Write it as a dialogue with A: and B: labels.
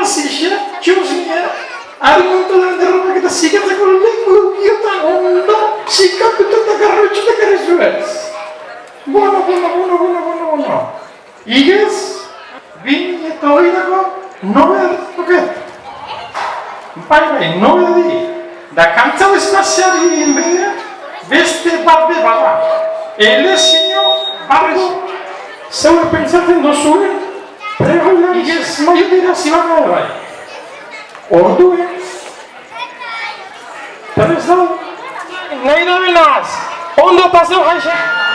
A: Sisha, Chusnia, Argumentolan de ropa kita sikat sa kuling kita onda sikat itu tagarucu tagarucues. Bueno. Iges, vini e toida ko nove pocket. Pai, nove di. Da canzone spaziale in bene, veste babbe baba. Ele signor babbo. Se voi pensate in dosure, prego iges maio dira si va a vai. Ordu Terus tahu, ngai dah bilas. Ondo pasal Aisyah.